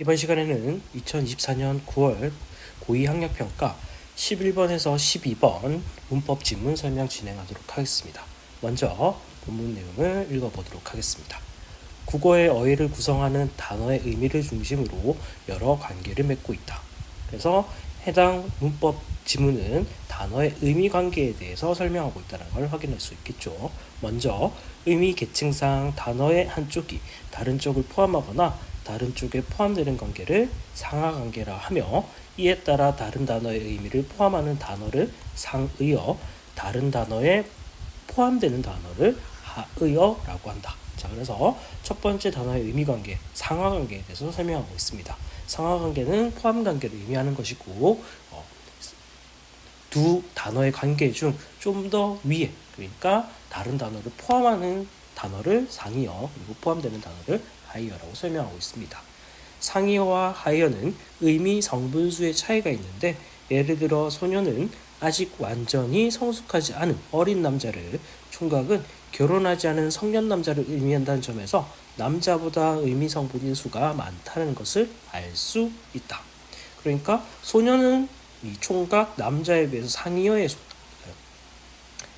이번 시간에는 2024년 9월 고2 학력평가 11번에서 12번 문법 지문 설명 진행하도록 하겠습니다. 먼저 본문 내용을 읽어보도록 하겠습니다. 국어의 어휘를 구성하는 단어의 의미를 중심으로 여러 관계를 맺고 있다. 그래서 해당 문법 지문은 단어의 의미 관계에 대해서 설명하고 있다는 걸 확인할 수 있겠죠. 먼저 의미 계층상 단어의 한쪽이 다른 쪽을 포함하거나 다른 쪽에 포함되는 관계를 상하관계라 하며, 이에 따라 다른 단어의 의미를 포함하는 단어를 상의어, 다른 단어에 포함되는 단어를 하의어라고 한다. 자, 그래서 첫 번째 단어의 의미 관계, 상하관계에 대해서 설명하고 있습니다. 상하관계는 포함관계를 의미하는 것이고, 두 단어의 관계 중 좀 더 위에, 그러니까 다른 단어를 포함하는 단어를 상의어, 그리고 포함되는 단어를 하의어라고 설명하고 있습니다. 상의어와 하의어는 의미 성분수의 차이가 있는데, 예를 들어 소녀는 아직 완전히 성숙하지 않은 어린 남자를, 총각은 결혼하지 않은 성년 남자를 의미한다는 점에서 남자보다 의미 성분인 수가 많다는 것을 알 수 있다. 그러니까 소녀는 이 총각 남자에 비해서 상의어에 속다.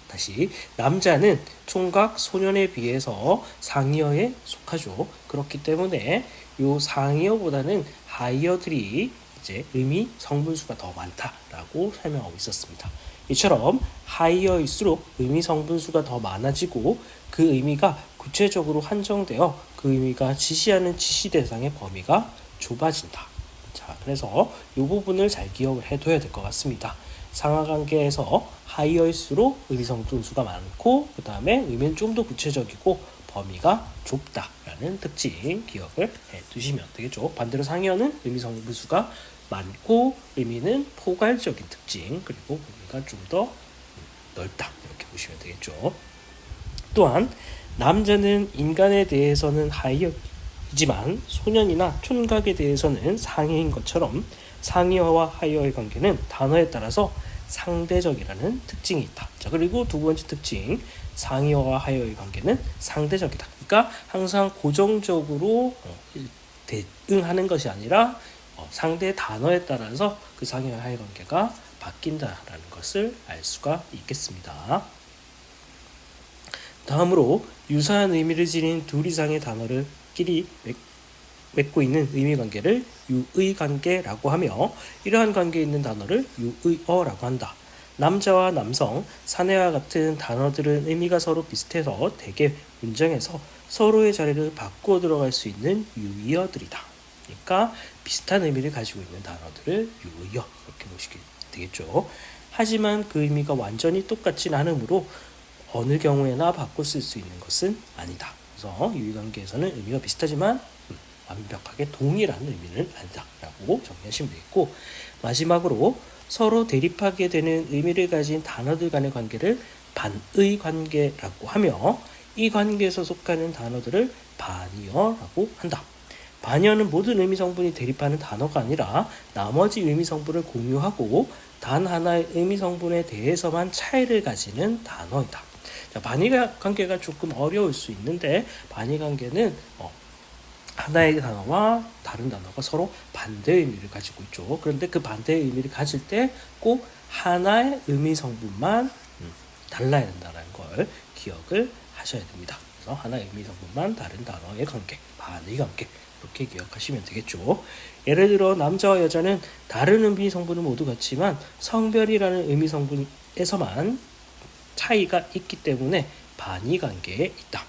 다시, 남자는 총각 소년에 비해서 상의어에 속하죠. 그렇기 때문에 요 상의어보다는 하의어들이 이제 의미 성분수가 더 많다라고 설명하고 있었습니다. 이처럼 하의어일수록 의미 성분수가 더 많아지고 그 의미가 구체적으로 한정되어 그 의미가 지시하는 지시 대상의 범위가 좁아진다. 자, 그래서 이 부분을 잘 기억을 해둬야 될 것 같습니다. 상하관계에서 하이어일수록 의미 성분수가 많고, 그 다음에 의미는 좀 더 구체적이고 범위가 좁다라는 특징 기억을 해두시면 되겠죠. 반대로 상의어는 의미 성분수가 많고 의미는 포괄적인 특징, 그리고 범위가 좀 더 넓다, 이렇게 보시면 되겠죠. 또한 남자는 인간에 대해서는 하이어이지만 소년이나 촌각에 대해서는 상해인 것처럼 상의어와 하이어의 관계는 단어에 따라서 상대적이라는 특징이 있다. 자, 그리고 두 번째 특징, 상의어와 하이어의 관계는 상대적이다. 그러니까 항상 고정적으로 대응하는 것이 아니라 상대 단어에 따라서 그 상의어와 하이어 관계가 바뀐다라는 것을 알 수가 있겠습니다. 다음으로 유사한 의미를 지닌 둘 이상의 단어를 끼리 맺고 있는 의미 관계를 유의 관계라고 하며, 이러한 관계에 있는 단어를 유의어라고 한다. 남자와 남성, 사내와 같은 단어들은 의미가 서로 비슷해서 대개 문장에서 서로의 자리를 바꾸어 들어갈 수 있는 유의어들이다. 그러니까 비슷한 의미를 가지고 있는 단어들을 유의어, 이렇게 보시면 되겠죠. 하지만 그 의미가 완전히 똑같진 않으므로 어느 경우에나 바꿔 쓸 수 있는 것은 아니다. 그래서 유의관계에서는 의미가 비슷하지만 완벽하게 동일한 의미는 아니다라고 정리하시면 되겠고, 마지막으로 서로 대립하게 되는 의미를 가진 단어들 간의 관계를 반의 관계라고 하며, 이 관계에서 속하는 단어들을 반의어라고 한다. 반의어는 모든 의미 성분이 대립하는 단어가 아니라 나머지 의미 성분을 공유하고 단 하나의 의미 성분에 대해서만 차이를 가지는 단어이다. 자, 반의 관계가 조금 어려울 수 있는데, 반의 관계는 하나의 단어와 다른 단어가 서로 반대의 의미를 가지고 있죠. 그런데 그 반대의 의미를 가질 때 꼭 하나의 의미 성분만 달라야 된다는 걸 기억을 하셔야 됩니다. 그래서 하나의 의미 성분만 다른 단어의 관계, 반의 관계, 이렇게 기억하시면 되겠죠. 예를 들어 남자와 여자는 다른 의미 성분은 모두 같지만 성별이라는 의미 성분에서만 차이가 있기 때문에 반의 관계에 있다.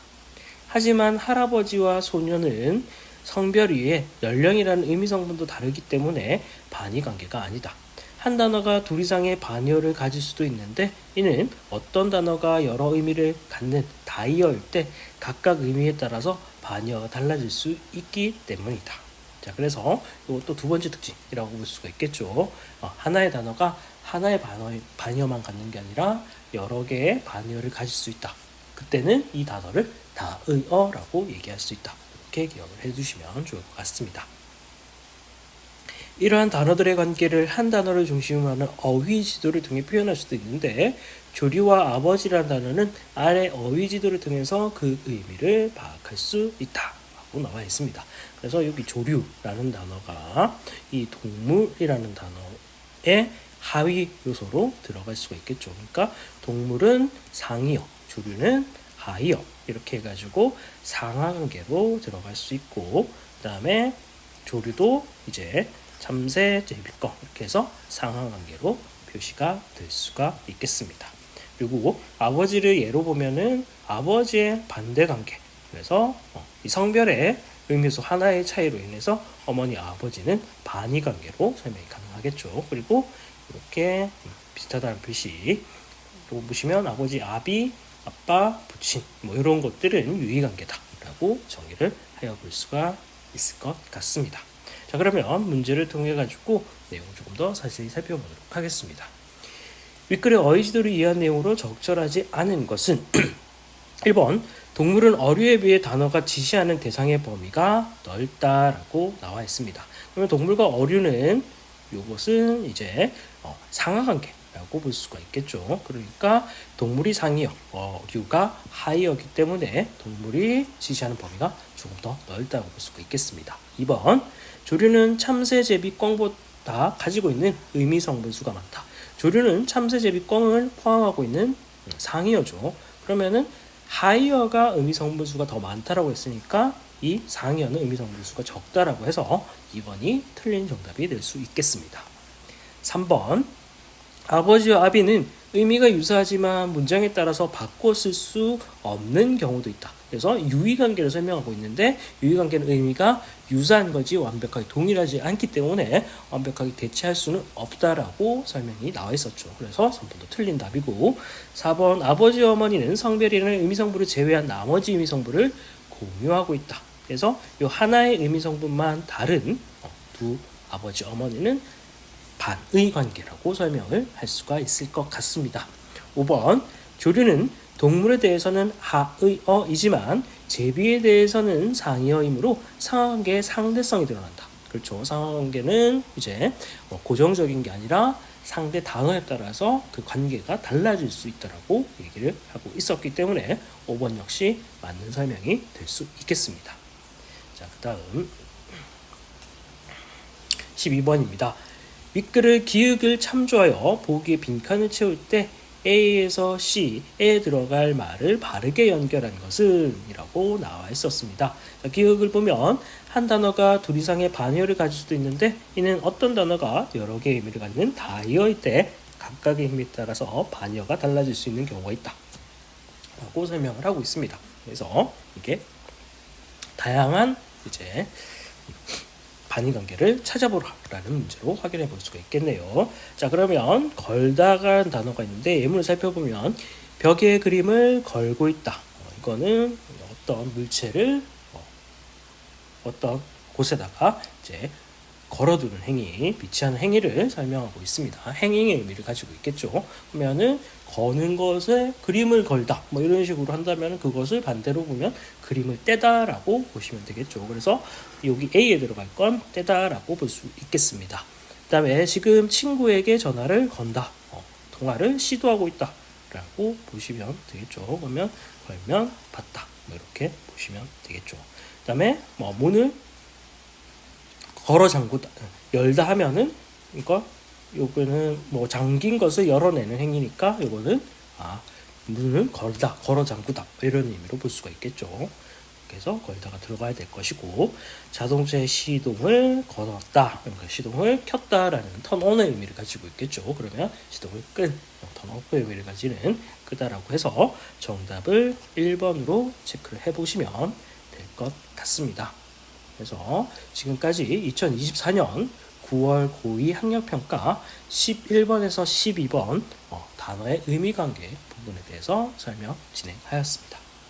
하지만 할아버지와 소녀는 성별 위에 연령이라는 의미 성분도 다르기 때문에 반의 관계가 아니다. 한 단어가 둘 이상의 반의어를 가질 수도 있는데, 이는 어떤 단어가 여러 의미를 갖는 다이어일 때 각각 의미에 따라서 반의어가 달라질 수 있기 때문이다. 자, 그래서 이것도 두 번째 특징이라고 볼 수가 있겠죠. 하나의 단어가 하나의 반의어만 갖는 게 아니라 여러 개의 반의어를 가질 수 있다. 그때는 이 단어를 다의어라고 얘기할 수 있다. 이렇게 기억을 해주시면 좋을 것 같습니다. 이러한 단어들의 관계를 한 단어를 중심으로 하는 어휘 지도를 통해 표현할 수도 있는데, 조리와 아버지라는 단어는 아래 어휘 지도를 통해서 그 의미를 파악할 수 있다 라고 나와 있습니다. 그래서 여기 조류라는 단어가 이 동물이라는 단어의 하위 요소로 들어갈 수가 있겠죠. 그러니까 동물은 상이어, 조류는 하이어 이렇게 해가지고 상하관계로 들어갈 수 있고, 그 다음에 조류도 이제 참새, 제비꺼 이렇게 해서 상하관계로 표시가 될 수가 있겠습니다. 그리고 아버지를 예로 보면은 아버지의 반대관계, 그래서 이 성별의 의미수 하나의 차이로 인해서 어머니 아버지는 반의관계로 설명이 가능하겠죠. 그리고 이렇게 비슷하다는 표시 또 보시면 아버지 아비, 아빠, 부친 뭐 이런 것들은 유의관계다라고 정의를 하여 볼 수가 있을 것 같습니다. 자, 그러면 문제를 통해 가지고 내용 조금 더 자세히 살펴보도록 하겠습니다. 윗글의 어휘지도를 이해한 내용으로 적절하지 않은 것은 1번 동물은 어류에 비해 단어가 지시하는 대상의 범위가 넓다라고 나와 있습니다. 그러면 동물과 어류는 이것은 이제 상하관계라고 볼 수가 있겠죠. 그러니까 동물이 상이어, 어류가 하이어기 때문에 동물이 지시하는 범위가 조금 더 넓다고 볼 수가 있겠습니다. 2번 조류는 참새, 제비, 꿩보다 가지고 있는 의미 성분수가 많다. 조류는 참새, 제비, 꿩을 포함하고 있는 상이어죠. 그러면은 하이어가 의미 성분수가 더 많다라고 했으니까 이 상이어는 의미 성분수가 적다라고 해서 2번이 틀린 정답이 될 수 있겠습니다. 3번 아버지와 아비는 의미가 유사하지만 문장에 따라서 바꿔 쓸 수 없는 경우도 있다. 그래서 유의관계를 설명하고 있는데 유의관계는 의미가 유사한 거지 완벽하게 동일하지 않기 때문에 완벽하게 대체할 수는 없다라고 설명이 나와 있었죠. 그래서 3번도 틀린 답이고, 4번 아버지와 어머니는 성별이라는 의미성분을 제외한 나머지 의미성분을 공유하고 있다. 그래서 이 하나의 의미성분만 다른 두 아버지 어머니는 반의 관계라고 설명을 할 수가 있을 것 같습니다. 5번 조류는 동물에 대해서는 하의어이지만 제비에 대해서는 상의어이므로 상하관계의 상대성이 드러난다. 그렇죠. 상하관계는 이제 고정적인 게 아니라 상대 단어에 따라서 그 관계가 달라질 수 있다라고 얘기를 하고 있었기 때문에 5번 역시 맞는 설명이 될 수 있겠습니다. 자, 그 다음 12번입니다. 윗글을 기역을 참조하여 보기에 빈칸을 채울 때 A에서 C에 들어갈 말을 바르게 연결한 것은 이라고 나와 있었습니다. 기역을 보면 한 단어가 둘 이상의 반의어를 가질 수도 있는데 이는 어떤 단어가 여러 개의 의미를 갖는 다의어일 때 각각의 힘에 따라서 반의어가 달라질 수 있는 경우가 있다 라고 설명을 하고 있습니다. 그래서 이게 다양한 이제 반의관계를 찾아보라라는 문제로 확인해 볼 수가 있겠네요. 자, 그러면 걸다라는 단어가 있는데 예문을 살펴보면 벽에 그림을 걸고 있다. 이거는 어떤 물체를 어떤 곳에다가 이제 걸어두는 행위, 비치하는 행위를 설명하고 있습니다. 행위의 의미를 가지고 있겠죠. 그러면은 거는 것에 그림을 걸다 뭐 이런 식으로 한다면 그것을 반대로 보면 그림을 떼다라고 보시면 되겠죠. 그래서 여기 A에 들어갈 건 떼다라고 볼 수 있겠습니다. 그 다음에 지금 친구에게 전화를 건다, 통화를 시도하고 있다 라고 보시면 되겠죠. 그러면 걸면 받다 뭐 이렇게 보시면 되겠죠. 그 다음에 문을 걸어 잠그다, 열다 하면은 이거 요거는 잠긴 것을 열어내는 행위니까 요거는 문을 걸다, 걸어 잠그다 이런 의미로 볼 수가 있겠죠. 그래서 걸다가 들어가야 될 것이고, 자동차의 시동을 걸었다, 그러니까 시동을 켰다라는 턴온의 의미를 가지고 있겠죠. 그러면 시동을 끈, 턴오프의 의미를 가지는 끄다라고 해서 정답을 1번으로 체크를 해보시면 될 것 같습니다. 그래서 지금까지 2024년 9월 고2 학력평가 11번에서 12번 단어의 의미관계 부분에 대해서 설명 진행하였습니다.